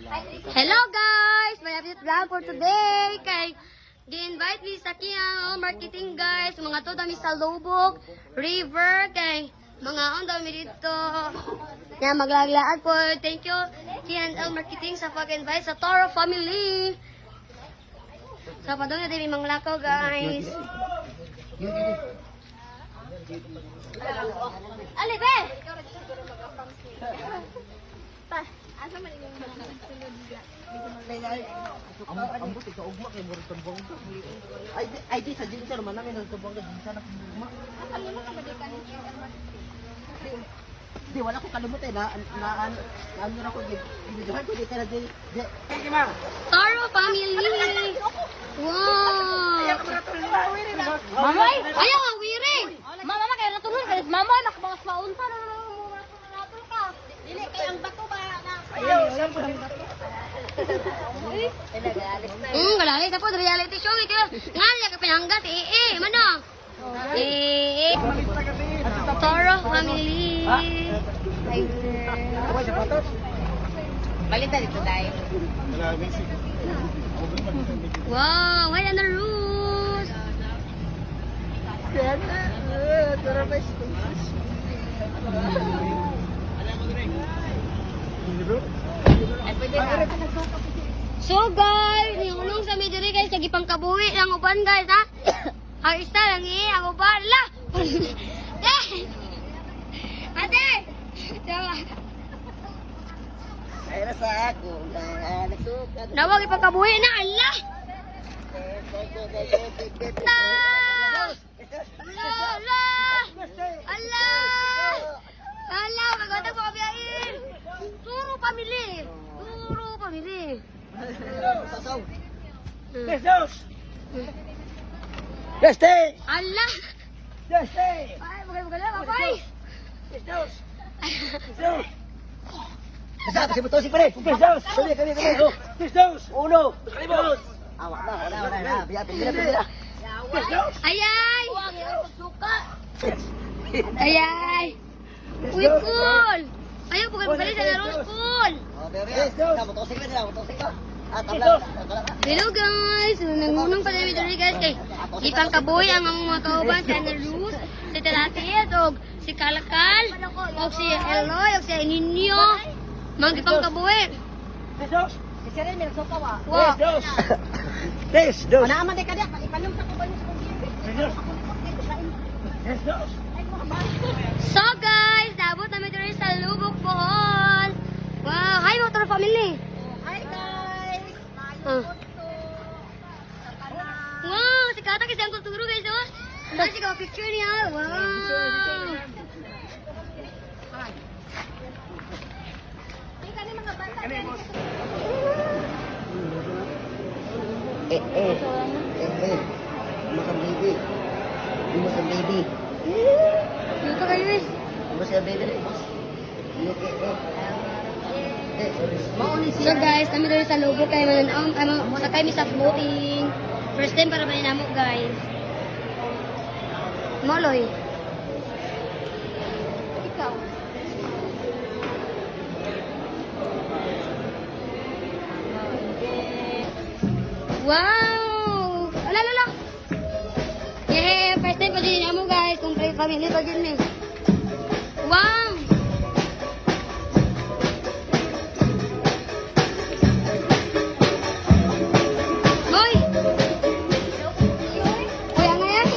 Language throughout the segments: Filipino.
Hello guys! May update vlog for today. Kay gi-invite mi sa kiyang marketing guys. Mga to dami sa Lubok River. Kay mga on dami dito. Kaya maglaglaan po. Thank you K&L Marketing sa pag-invite sa Toro family. Sa padong na din mga lakaw guys. Ali be! Asa man yung ambot ikaw ugma kay murag tambang ka. Ay di sa jinsa naman namin ang tambang ka jinsa na ugma. ano mo ka balikan ni Di wala ko kalimot na ano na ko giduhan ko di kana di. Thank you ma'am. Toro family. Wow. Mama, Ayaw ang wiring. Mama na kaya natulog ka. Mama nakabas maunta na natul ka. Dili kay ang bato ba na. ayaw lang po. Galali sa pod reality show ikaw. Ngalya ka pinanggas mano? Toro family. Balita dito dai. Wow, why on the roof? So guys, yung sa medyo guys, lagi pang kabuhi lang uban guys ha. Ang isa lang ang uban la. Ate! Dawa. Ay sa ako. Nagsukat. Nawag ipagkabuhi na Allah. Allah, maganda po kabiyain. Turo pamili. Sasaw. Jesus. Deste. Allah. Deste. Ay, maganda, babay. Jesus. Jesus. Asa kasi betul si pare. Jesus. Kami. Jesus. Uno. Jesus. Wala. Biar. Ayay. Ayay. Uy, cool. Ayaw, bukan sa naros, cool. Hello guys! Nangunong pa namin dito guys kay Ipang Kaboy ang mga kauban si Ana Luz, si Talatit, o si Kalakal, o si Eloy, o si Ninyo. Mga Ipang Kaboy. Wow! Mana aman dek dia, ipanom sa kuban sa So guys, dabot namin dito sa Lubok Bohol. Wow! Hi mga Toro family! Hi guys! Wow! Si Kata kasi ang kulturo guys oh! Ano siya ka picture niya? Wow! Makan baby. Makan baby. Dito kayo guys! Makan baby. So guys, kami dito sa Lubok kay sakay mi sa floating. First time para ba namo guys. Moloy. Ikaw. Wow! Ala. Yeah, first time pa din namo guys, kung family pa din eh. Wow! Hoy! Hoy, ang ngayon?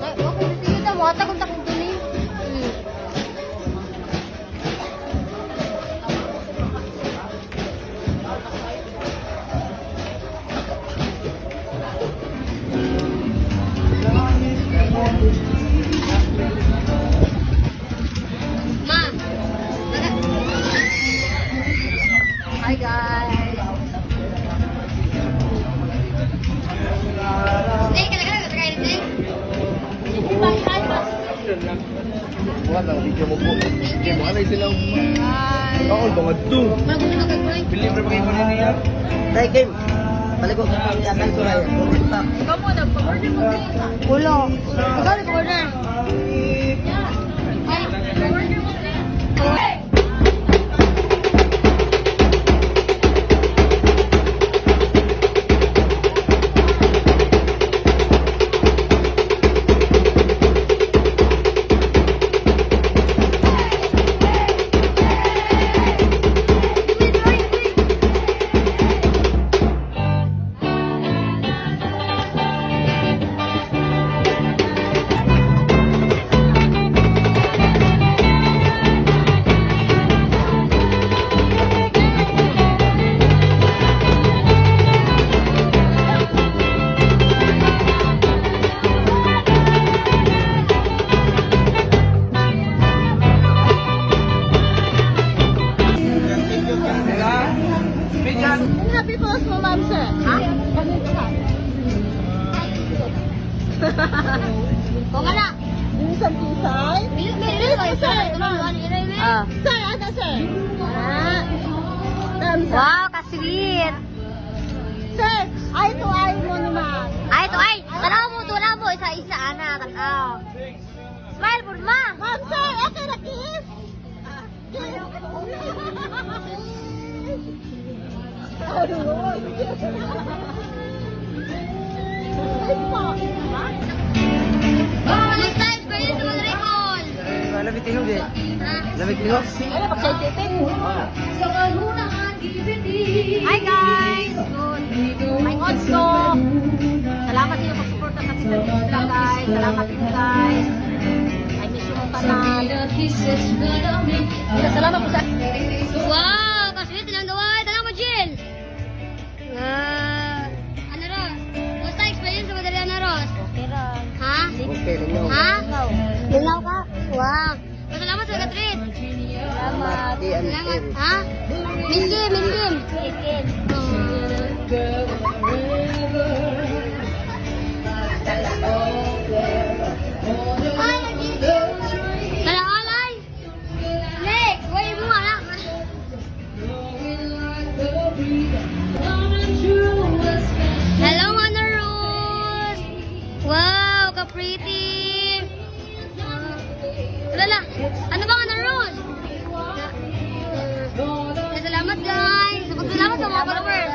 Ako na siya ito. Mata kong takong dun eh. Ma! Hi guys! Snake, kala-kala ka kain snake? Wala na, video mo po. Wala silang kaon, mga do. Malabot na kay Boy. Deliver pa kayo pa niya. Tay game. Balik ko sa akan suray. Ulo. Ikaw ni order. Ay, order mo. Happy post mo, ma'am, sir. Ha? O ka na. Minsan kisay. Ah. Sir, ano, sir? Ah. Thumbs up. Wow, ka-sweet. Sir, eye to eye mo naman. Ay, ito ay. Tanaw mo. Isa-isa, ana. Tanaw. Smile po, ma. Ma'am, sir, okay na kiss. Kiss. Kiss po. Kamusta experience mo na recall? Lamig tingog eh. Ha? Lamig tingog. Ano, pag-certificate? Hi guys! Good. My Otso. Salamat sa inyo pag-suporta sa Sister Kids Vlog guys. Salamat din guys. I miss you mong tanan. Salamat po sa... Wow! Kaswit lang daway. Tanong mo, Jill. Ano Ros? Basta experience mo dali na Ros? Okay Ros. Ha? Okay, lingaw. Ha? Lingaw ka? Wow. Salamat sa katrit. Salamat. Salamat. Ha? Mindim. Tara, alay. Next, way mo anak. Hello, Mana Rose. Wow, ka-pretty. Lala, ano ba Mana Rose? Salamat guys. Salamat sa mga followers.